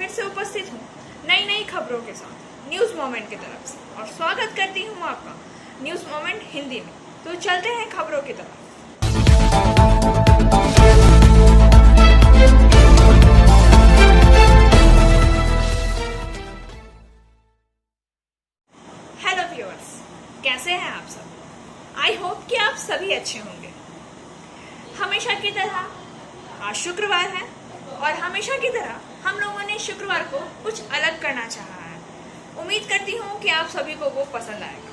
फिर से उपस्थित हूँ नई नई खबरों के साथ न्यूज़ मोमेंट की तरफ से, और स्वागत करती हूँ आपका न्यूज़ मोमेंट हिंदी में। तो चलते हैं खबरों की तरफ। हेलो व्यूअर्स, कैसे हैं आप सब? आई होप कि आप सभी अच्छे होंगे। हमेशा की तरह आज शुक्रवार है और हमेशा की तरह हम लोगों ने शुक्रवार को कुछ अलग करना चाहा है। उम्मीद करती हूँ कि आप सभी को वो पसंद आएगा।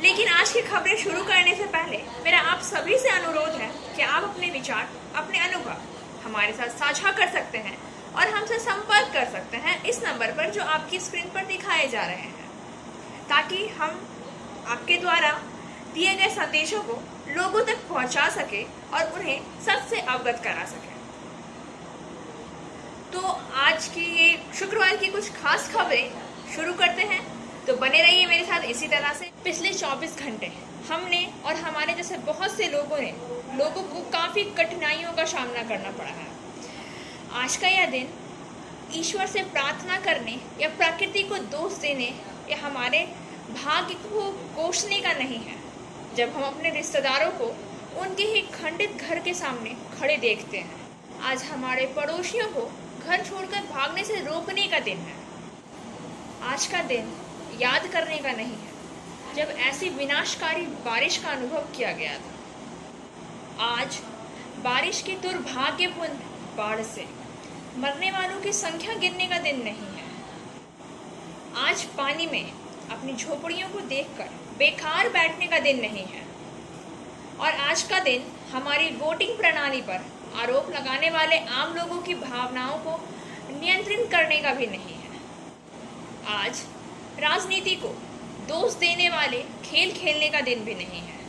लेकिन आज की खबरें शुरू करने से पहले मेरा आप सभी से अनुरोध है कि आप अपने विचार, अपने अनुभव हमारे साथ साझा कर सकते हैं और हमसे संपर्क कर सकते हैं इस नंबर पर जो आपकी स्क्रीन पर दिखाए जा रहे हैं, ताकि हम आपके द्वारा दिए गए संदेशों को लोगों तक पहुंचा सके और उन्हें सच से अवगत करा सके। तो आज की ये शुक्रवार की कुछ खास खबरें शुरू करते हैं, तो बने रहिए मेरे साथ इसी तरह से। पिछले 24 घंटे हमने और हमारे जैसे बहुत से लोगों को काफ़ी कठिनाइयों का सामना करना पड़ा है। आज का यह दिन ईश्वर से प्रार्थना करने या प्रकृति को दोष देने या हमारे भाग्य को कोसने का नहीं है, जब हम अपने रिश्तेदारों को उनके ही खंडित घर के सामने खड़े देखते हैं। आज हमारे पड़ोसियों को घर छोड़कर भागने से रोकने का दिन है। आज का दिन याद करने का नहीं है जब ऐसी विनाशकारी बारिश का अनुभव किया गया था। आज बारिश की दुर्भाग्यपूर्ण बाढ़ से मरने वालों की संख्या गिनने का दिन नहीं है। आज पानी में अपनी झोपड़ियों को देखकर बेकार बैठने का दिन नहीं है। और आज का दिन हमारी वोटिंग प्रणाली पर आरोप लगाने वाले आम लोगों की भावनाओं को नियंत्रित करने का भी नहीं है। आज राजनीति को दोष देने वाले खेल खेलने का दिन भी नहीं है।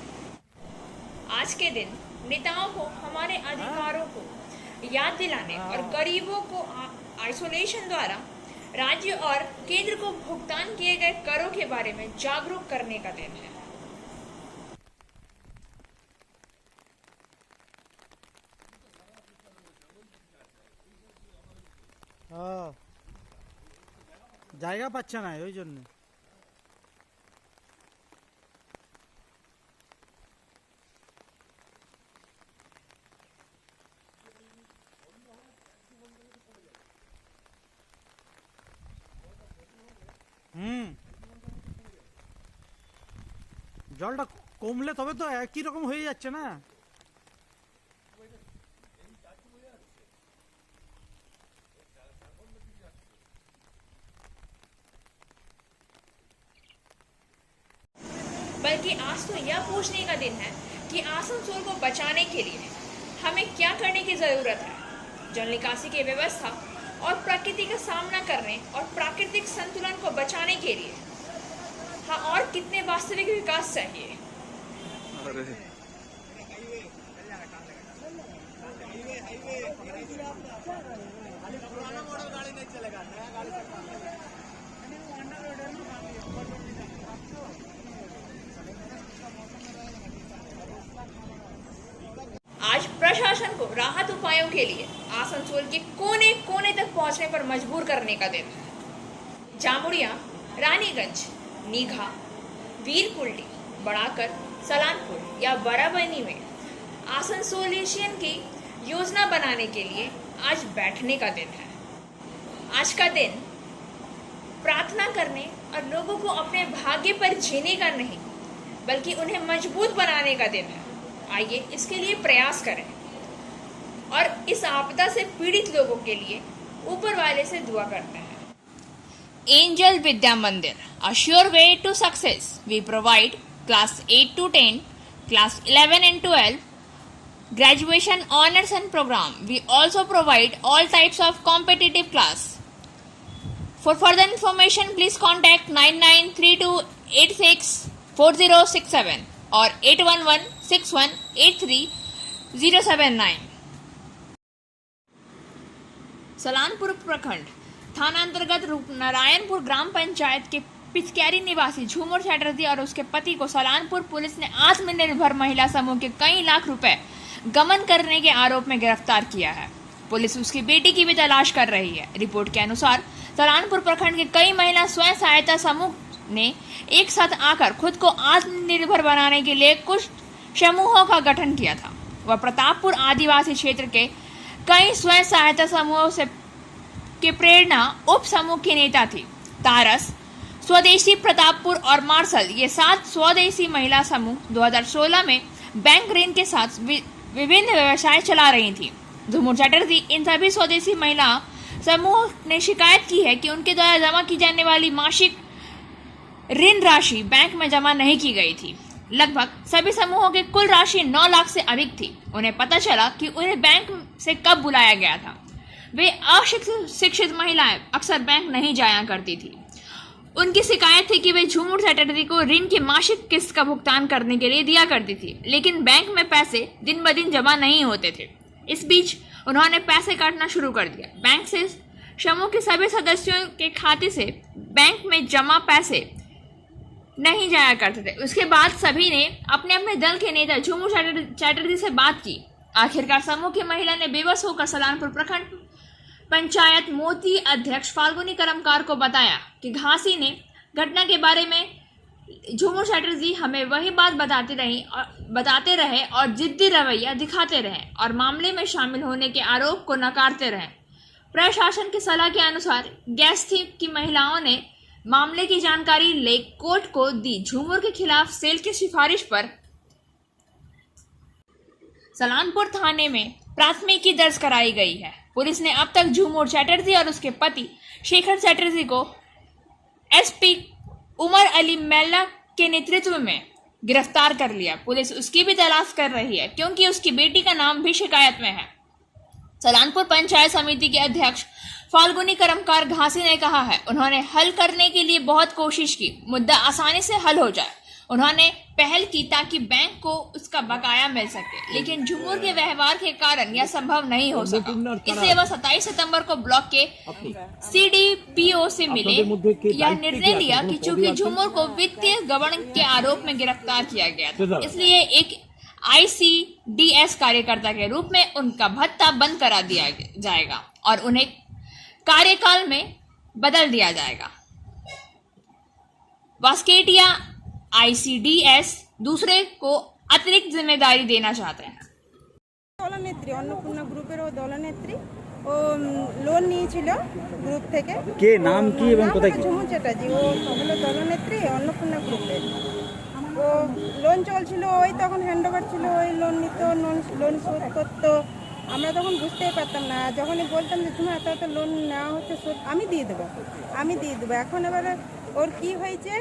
आज के दिन नेताओं को हमारे अधिकारों को याद दिलाने और गरीबों को आइसोलेशन द्वारा राज्य और केंद्र को भुगतान किए गए करों के बारे में जागरूक करने का दिन है। জায়গা পাচ্ছে না ওই জন্য। জলটা কমলে তবে তো একই রকম হয়ে যাচ্ছে না। बल्कि आज तो यह पूछने का दिन है कि आसनसोल को बचाने के लिए हमें क्या करने की ज़रूरत है। जल निकासी की व्यवस्था और प्रकृति का सामना करने और प्राकृतिक संतुलन को बचाने के लिए हाँ और कितने वास्तविक विकास चाहिए। आज प्रशासन को राहत उपायों के लिए आसनसोल के कोने कोने तक पहुंचने पर मजबूर करने का दिन है। जामुड़िया, रानीगंज, नीघा, वीरकुल्टी, बड़ाकर, सलानपुर या बराबनी में आसनसोलिशियन की योजना बनाने के लिए आज बैठने का दिन है। आज का दिन प्रार्थना करने और लोगों को अपने भाग्य पर जीने का नहीं, बल्कि उन्हें मजबूत बनाने का दिन है। आइए इसके लिए प्रयास करें और इस आपदा से पीड़ित लोगों के लिए ऊपर वाले से दुआ करते हैं। एंजल विद्या मंदिर, a sure way to success. We provide class 8 to 10, class 11 and 12, graduation honors and program. We also provide all types of competitive class. For further information, please contact 9932864067 or 8116183079. Salanpur प्रखंड थानांतर्गत नारायणपुर ग्राम पंचायत के पिचकारी निवासी झूमर चैटर्जी और उसके पति को सलानपुर पुलिस ने आत्मनिर्भर महिला समूह के कई लाख रुपए गमन करने के आरोप में गिरफ्तार किया है। पुलिस उसकी बेटी की भी तलाश कर रही है। रिपोर्ट के अनुसार सलानपुर प्रखंड के कई महिला स्वयं सहायता समूह ने एक साथ आकर खुद को आत्मनिर्भर बनाने के लिए कुछ समूहों का गठन किया था। वह प्रतापपुर आदिवासी क्षेत्र के कई स्वयं सहायता समूहों से के प्रेरणा उप समूह की नेता थी। तारस, स्वदेशी, प्रतापपुर और मार्शल, ये 7 स्वदेशी महिला समूह 2016 में बैंक ऋण के साथ विभिन्न व्यवसाय चला रही थी। झूमर चटर्जी इन सभी स्वदेशी महिला समूह ने शिकायत की है कि उनके द्वारा जमा की जाने वाली मासिक ऋण राशि बैंक में जमा नहीं की गई थी। लगभग सभी समूहों की कुल राशि 9 लाख से अधिक थी। उन्हें पता चला कि उन्हें बैंक से कब बुलाया गया था। वे अशिक्षित महिलाएं अक्सर बैंक नहीं जाया करती थी। उनकी शिकायत थी कि वे झूमर चटर्जी को ऋण की मासिक किस्त का भुगतान करने के लिए दिया करती थी, लेकिन बैंक में पैसे दिन ब दिन जमा नहीं होते थे। इस बीच उन्होंने पैसे काटना शुरू कर दिया। बैंक से समूह के सभी सदस्यों के खाते से बैंक में जमा पैसे नहीं जाया करते थे। उसके बाद सभी ने अपने अपने दल के नेता झूमर चटर्जी से बात की। आखिरकार समूह की महिला ने बेबस होकर सलानपुर प्रखंड पंचायत मोती अध्यक्ष फाल्गुनी करमकार को बताया कि घासी ने घटना के बारे में झूमर चटर्जी हमें वही बात बताते रहे और जिद्दी रवैया दिखाते रहे और मामले में शामिल होने के आरोप को नकारते रहे। प्रशासन की सलाह के अनुसार गैस थी की महिलाओं ने मामले की जानकारी ले कोर्ट को दी। झूमर के खिलाफ सेल की सिफारिश पर सलानपुर थाने में प्राथमिकी दर्ज कराई गई है। पुलिस ने अब तक झूमर चटर्जी और उसके पति शेखर चटर्जी को एसपी उमर अली मेल्ला के नेतृत्व में गिरफ्तार कर लिया। पुलिस उसकी भी तलाश कर रही है क्योंकि उसकी बेटी का नाम भी शिकायत में है। सलानपुर पंचायत समिति के अध्यक्ष फाल्गुनी करमकार घासी ने कहा है, उन्होंने हल करने के लिए बहुत कोशिश की, मुद्दा आसानी से हल हो जाए। उन्होंने पहल की ताकि बैंक को उसका बकाया मिल सके, लेकिन झूमर के व्यवहार के कारण यह संभव नहीं हो सका। इसलिए वह 27 सितंबर को ब्लॉक के CDPO से मिले। यह निर्णय लिया कि चूंकि झूमर को वित्तीय गबन के आरोप में गिरफ्तार किया गया था, इसलिए एक ICDS कार्यकर्ता के रूप में उनका भत्ता बंद करा दिया जाएगा और उन्हें कार्यकाल में बदल दिया जाएगा। वास्केटिया ICDS दूसरे को अतिरिक्त जिम्मेदारी देना चाहते हैं। দলনেত্রী অন্নপূর্ণা গ্রুপের ও দলনেত্রী ও লোন নিয়েছিল গ্রুপ থেকে। কে নাম কি এবং কোথায় কি? ঝুমুর চ্যাটার্জি ও হলো দলনেত্রী অন্নপূর্ণা গ্রুপের। ও লোন চলছিল, ওই তখন হ্যান্ডওভার ছিল, ওই লোন নিত, লোন শোধ করতো। আমরা তখন বুঝতেই পারতাম না। যখনই বলতাম যে তোমার এত লোন নেওয়া হচ্ছে, শোধ আমি দিয়ে দেবো। এখন এবারে ওর কি হয়েছে,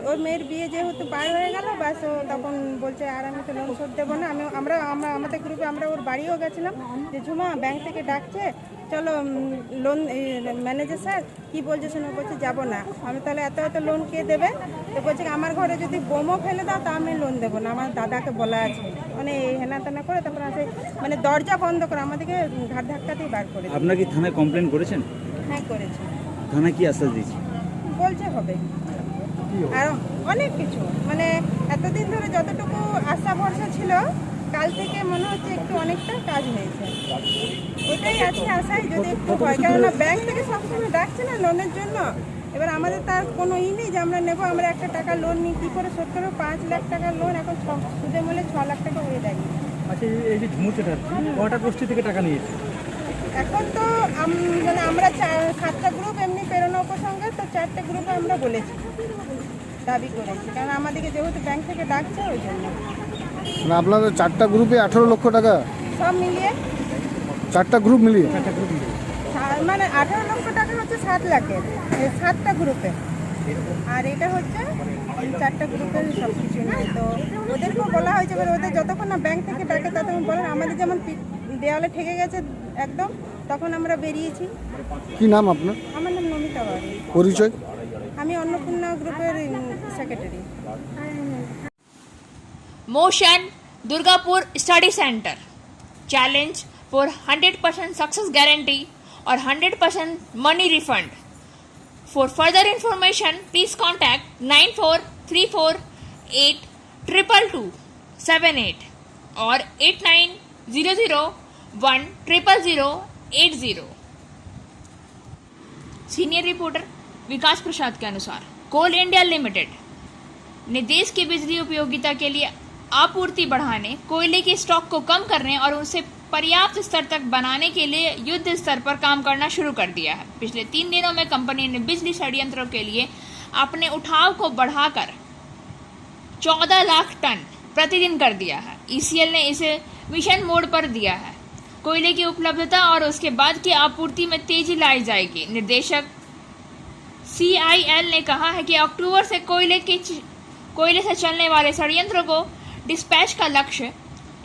ওর মেয়ের বিয়ে যেহেতু পার হয়ে গেল, বাস ও তখন বলছে আর আমি তো লোন শোধ দেবো না। আমরা আমাদের গ্রুপে আমরা ওর বাড়িও গেছিলাম যে ঝুমা ব্যাংক থেকে ডাকছে, চলো লোন ম্যানেজার স্যার কি বলছে শোনো, বলছে যাবো না। আমি তাহলে এত লোন কে দেবে? তো বলছে আমার ঘরে যদি বোমও ফেলে দাও তা আমি লোন দেবো না, আমার দাদাকে বলা আছে। মানে হেনা তেনা করে তারপর আসে মানে দরজা বন্ধ করে আমাদেরকে ঘাট ধাক্কাতেই বার করে। আপনারা কি থানায় কমপ্লেন করেছেন? হ্যাঁ করেছি। থানা কি আশ্বাস দিয়েছে? বলছে হবে আর অনেক কিছু, মানে এতদিন ধরে যতটুকু আশা ভরসা ছিল, কাল থেকে মনে হচ্ছে একটু অনেকটা কাজ হয়েছে। ওইটাই আছে আশায় যদি একটু হয়, কেননা ব্যাংক থেকে সবসময় ডাকছে না লোনের জন্য। এবার আমাদের তার কোনো নেই যে আমরা নেবো, আমরা একটা টাকা লোন নিই কী করে শোধ করবো? 5 লাখ টাকার লোন এখন সুদে মূল্যে 6 লাখ টাকা হয়ে দাঁড়িয়ে। আচ্ছা, এই যে ঝুমুর চ্যাটার্জি কটা গোষ্ঠী থেকে টাকা নিয়েছে? এখন তো মানে আমরা 7টা গ্রুপ এমনি প্রেরণা উপসংঘে, তো 4টে গ্রুপে আমরা বলেছি, দাবি করেছি, কারণ আমাদেরকে যেহেতু ব্যাংক থেকে ডাকছে ওই জন্য। মানে আপনাদের 4টা গ্রুপে 18 লক্ষ টাকা সব মিলিয়ে 4টা গ্রুপ মিলিয়ে মানে 18 লক্ষ টাকা হচ্ছে 7 লাখের 7টা গ্রুপে, আর এটা হচ্ছে 4টা গ্রুপের সব কিছু নিয়ে। তো ওদেরকেও বলা হয়েছে, এবার ওদের যতক্ষণ না ব্যাংক থেকে ডাকে ততক্ষণ বলেন। আমাদের যেমন দেওয়ালে ঠেকে গেছে একদম, তখন আমরা বেরিয়েছি। কি নাম আপনার? আমার নাম নমিতা বাড়ি। পরিচয়? আমি অন্নপূর্ণা গ্রুপের secretary. Motion Durgapur study centre challenge for 100% success guarantee और 100% money refund. For further information please contact 9434822278 और 8900100000 80। सीनियर रिपोर्टर विकास प्रसाद के अनुसार कोल इंडिया लिमिटेड ने देश की बिजली उपयोगिता के लिए आपूर्ति बढ़ाने, कोयले के स्टॉक को कम करने और उसे पर्याप्त स्तर तक बनाने के लिए युद्ध स्तर पर काम करना शुरू कर दिया है। पिछले 3 दिनों में कंपनी ने बिजली षड्यंत्रों के लिए अपने उठाव को बढ़ाकर 14 लाख टन प्रतिदिन कर दिया है। ईसीएल ने इसे मिशन मोड पर दिया है। कोयले की उपलब्धता और उसके बाद की आपूर्ति में तेजी लाई जाएगी। निर्देशक CIL ने कहा है कि अक्टूबर से कोयले से चलने वाले षड्यंत्रों को डिस्पैच का लक्ष्य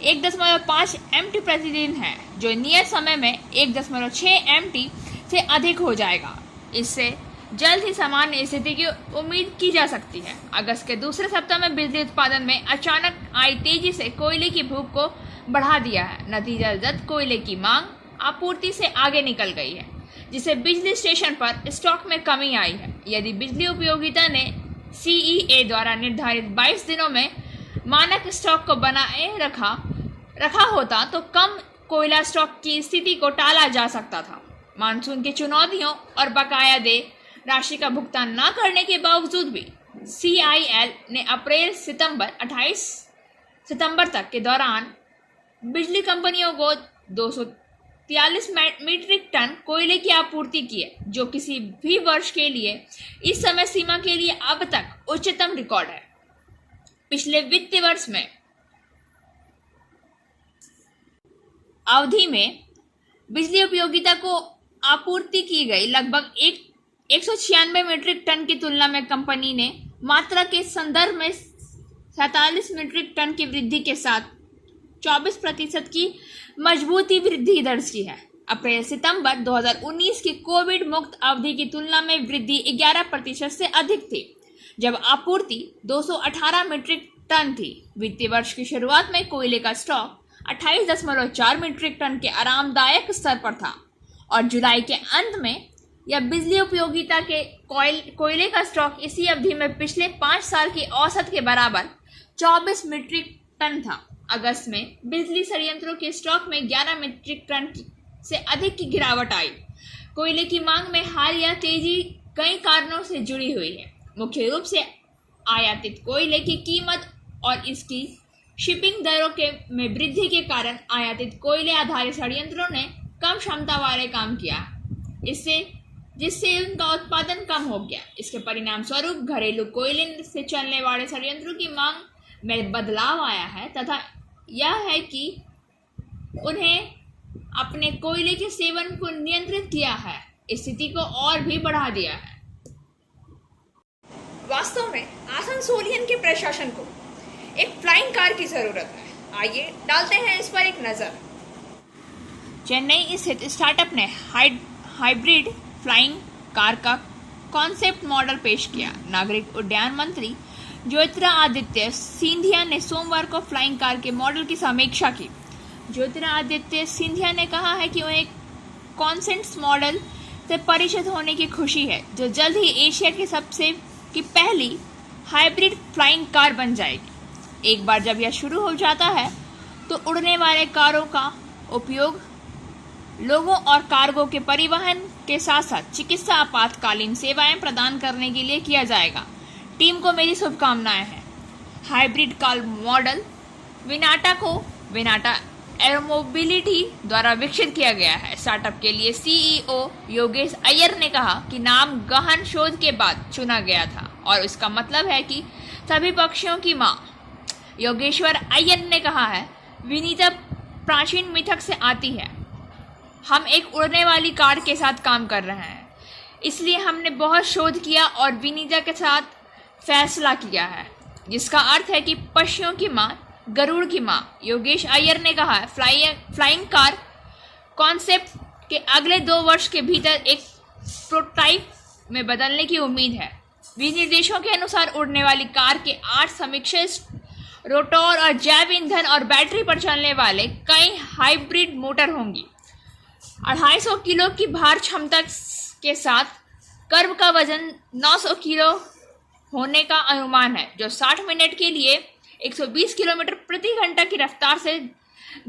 1.5 MT प्रतिदिन है, जो नियत समय में 1.6 MT से अधिक हो जाएगा। इससे जल्द ही सामान्य स्थिति की उम्मीद की जा सकती है। अगस्त के दूसरे सप्ताह में बिजली उत्पादन में अचानक आई तेजी से कोयले की भूख को बढ़ा दिया है। नतीजतन कोयले की मांग आपूर्ति से आगे निकल गई है, जिससे बिजली स्टेशन पर स्टॉक में कमी आई है। यदि बिजली उपयोगिता ने CEA द्वारा निर्धारित 22 दिनों में मानक स्टॉक को बनाए रखा होता तो कम कोयला स्टॉक की स्थिति को टाला जा सकता था। मानसून की चुनौतियों और बकाया देय राशि का भुगतान न करने के बावजूद भी CIL ने अप्रैल सितंबर 28 सितंबर तक के दौरान बिजली कंपनियों को 243 मीट्रिक टन कोयले की आपूर्ति की है, जो किसी भी वर्ष के लिए इस समय सीमा के लिए अब तक उच्चतम रिकॉर्ड है। पिछले वित्तीय वर्ष में अवधि में बिजली उपयोगिता को आपूर्ति की गई लगभग 196 मीट्रिक टन की तुलना में कंपनी ने मात्रा के संदर्भ में 47 मीट्रिक टन की वृद्धि के साथ 24% की मजबूती वृद्धि दर्ज की है। अप्रैल सितंबर 2019 की कोविड मुक्त अवधि की तुलना में वृद्धि 11% से अधिक थी, जब आपूर्ति 218 मीट्रिक टन थी। वित्तीय वर्ष की शुरुआत में कोयले का स्टॉक 28.4 मीट्रिक टन के आरामदायक स्तर पर था और जुलाई के अंत में यह बिजली उपयोगिता के कोयले का स्टॉक इसी अवधि में पिछले 5 साल की औसत के बराबर 24 मीट्रिक टन था। अगस्त में बिजली संयंत्रों के स्टॉक में 11 मीट्रिक टन से अधिक की गिरावट आई। कोयले की मांग में हाल या तेजी कई कारणों से जुड़ी हुई है। मुख्य रूप से आयातित कोयले की कीमत और इसकी शिपिंग दरों में वृद्धि के कारण आयातित कोयले आधारित षड्यंत्रों ने कम क्षमता वाले काम किया, जिससे उनका उत्पादन कम हो गया। इसके परिणाम स्वरूप घरेलू कोयले से चलने वाले षड्यंत्रों की मांग में बदलाव आया है तथा यह है कि उन्हें अपने कोयले के सेवन को नियंत्रित किया है, स्थिति को और भी बढ़ा दिया है। वास्तव में आसनसोलियन के प्रशासन को एक फ्लाइंग कार की जरूरत है। आइए डालते हैं इस पर एक नजर। चेन्नई स्थित स्टार्टअप ने हाइब्रिड फ्लाइंग कार का कॉन्सेप्ट मॉडल पेश किया। नागरिक उड्डयन मंत्री ज्योतिरादित्य सिंधिया ने सोमवार को फ्लाइंग कार के मॉडल की समीक्षा की। ज्योतिरादित्य सिंधिया ने कहा है कि उन्हें कॉन्सेप्ट मॉडल से परिचित होने की खुशी है, जो जल्द ही एशिया की पहली हाइब्रिड फ्लाइंग कार बन जाएगी। एक बार जब यह शुरू हो जाता है तो उड़ने वाले कारों का उपयोग लोगों और कार्गो के परिवहन के साथ साथ चिकित्सा आपातकालीन सेवाएं प्रदान करने के लिए किया जाएगा। टीम को मेरी शुभकामनाएं हैं। हाइब्रिड कार मॉडल विनाटा एरोमोबिलिटी द्वारा विकसित किया गया है। स्टार्टअप के लिए CEO योगेश अय्यर ने कहा कि नाम गहन शोध के बाद चुना गया था और इसका मतलब है कि सभी पक्षियों की मां। योगेश्वर अय्यर ने कहा है, विनीता प्राचीन मिथक से आती है। हम एक उड़ने वाली कार के साथ काम कर रहे हैं, इसलिए हमने बहुत शोध किया और विनीता के साथ फैसला किया है, जिसका अर्थ है कि पक्षियों की मां, गरुड़ की मां। योगेश अय्यर ने कहा है, फ्लाइंग कार कॉन्सेप्ट के अगले 2 वर्ष के भीतर एक प्रोटोटाइप में बदलने की उम्मीद है। विनिर्देशों के अनुसार उड़ने वाली कार के 8 समीक्षित रोटर और जैव ईंधन और बैटरी पर चलने वाले कई हाइब्रिड मोटर होंगी। 250 किलो की भार क्षमता के साथ कर्व का वजन 900 किलो होने का अनुमान है, जो 60 मिनट के लिए 120 किलोमीटर प्रति घंटा की रफ्तार से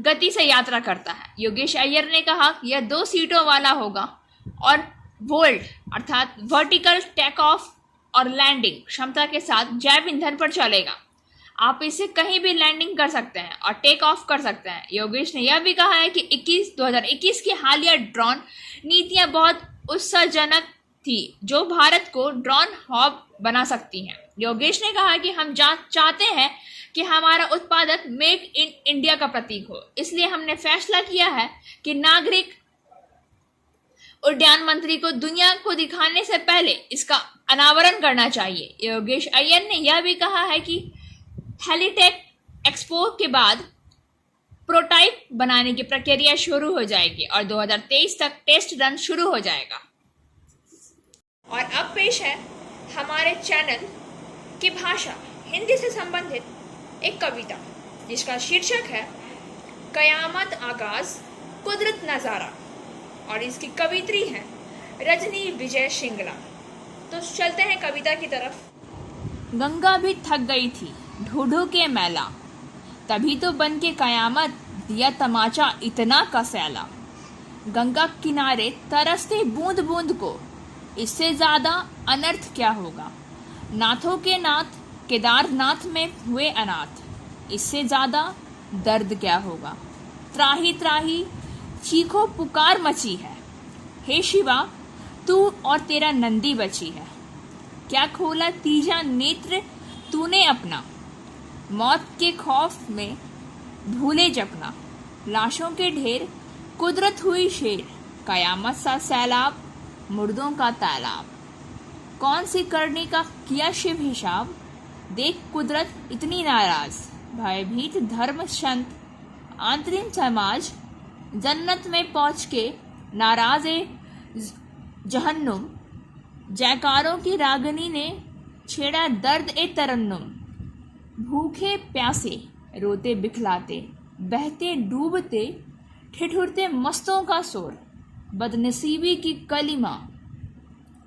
गति से यात्रा करता है। योगेश अय्यर ने कहा यह 2 सीटों वाला होगा और वोल्ट अर्थात वर्टिकल टेक ऑफ और लैंडिंग क्षमता के साथ जैव ईंधन पर चलेगा। आप इसे कहीं भी लैंडिंग कर सकते हैं और टेक ऑफ कर सकते हैं। योगेश ने यह भी कहा है कि 2021 की हालिया ड्रोन नीतियां बहुत उत्साहजनक थी जो भारत को ड्रोन हब बना सकती हैं। योगेश ने कहा कि हम चाहते हैं कि हमारा उत्पादक मेक इन इंडिया का प्रतीक हो, इसलिए हमने फैसला किया है कि नागरिक उड्डयन मंत्री को दुनिया को दिखाने से पहले इसका अनावरण करना चाहिए। योगेश अय्यर ने यह भी कहा है कि हेलीटेक एक्सपो के बाद प्रोटाइप बनाने की प्रक्रिया शुरू हो जाएगी और 2023 तक टेस्ट रन शुरू हो जाएगा। और अब पेश है हमारे चैनल की भाषा हिंदी से संबंधित एक कविता जिसका शीर्षक है कयामत आगाज कुदरत नज़ारा और इसकी कवित्री है रजनी विजय श्रृंगला। तो चलते हैं कविता की तरफ। गंगा भी थक गई थी ढूढ़ो के मैला, तभी तो बन के कयामत दिया तमाचा इतना कसैला। गंगा किनारे तरसते बूंद बूंद को, इससे ज्यादा अनर्थ क्या होगा। नाथों के नाथ केदारनाथ में हुए अनाथ, इससे ज्यादा दर्द क्या होगा। त्राही त्राही चीखो पुकार मची है, हे शिवा तू और तेरा नंदी बची है। क्या खोला तीजा नेत्र तूने अपना, मौत के खौफ में भूले जपना। लाशों के ढेर कुदरत हुई शेर, कयामत सा सैलाब मुर्दों का तालाब। कौन सी करनी का किया शिव हिसाब, देख कुदरत इतनी नाराज। भयभीत धर्म संत आंतरिक समाज, जन्नत में पहुंच के नाराज़े जहन्नुम। जयकारों की रागनी ने छेड़ा दर्द ए तरन्नुम। भूखे प्यासे रोते बिखलाते, बहते डूबते ठिठुरते मस्तों का शोर। बदनसीबी की कलिमा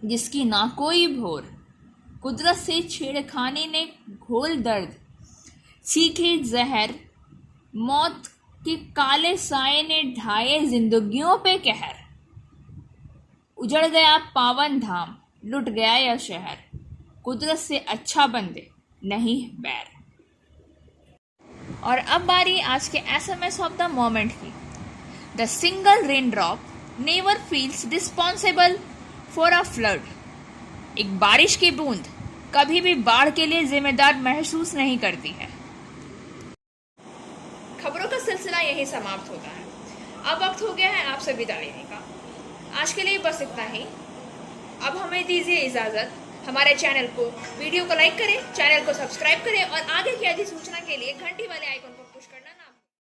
जिसकी ना कोई भोर, कुदरत से छेड़खाने ने घोल दर्द। चीखे जहर मौत के काले साए ने ढाए जिंदगियों पे कहर। उजड़ गया पावन धाम, लुट गया यह शहर। कुदरत से अच्छा बंदे नहीं बैर। और अब बारी आज के SMS ऑफ द मोमेंट की। The single rain drop never feels responsible for a flood. एक बारिश की बूंद कभी भी बाढ़ के लिए जिम्मेदार महसूस नहीं करती है। खबरों का सिलसिला यही समाप्त होता है। अब वक्त हो गया है आपसे विदा लेने का। आज के लिए बस इतना ही। अब हमें दीजिए इजाजत। हमारे चैनल को वीडियो को लाइक करें, चैनल को सब्सक्राइब करें और आगे की अधिसूचना के लिए घंटी वाले आइकन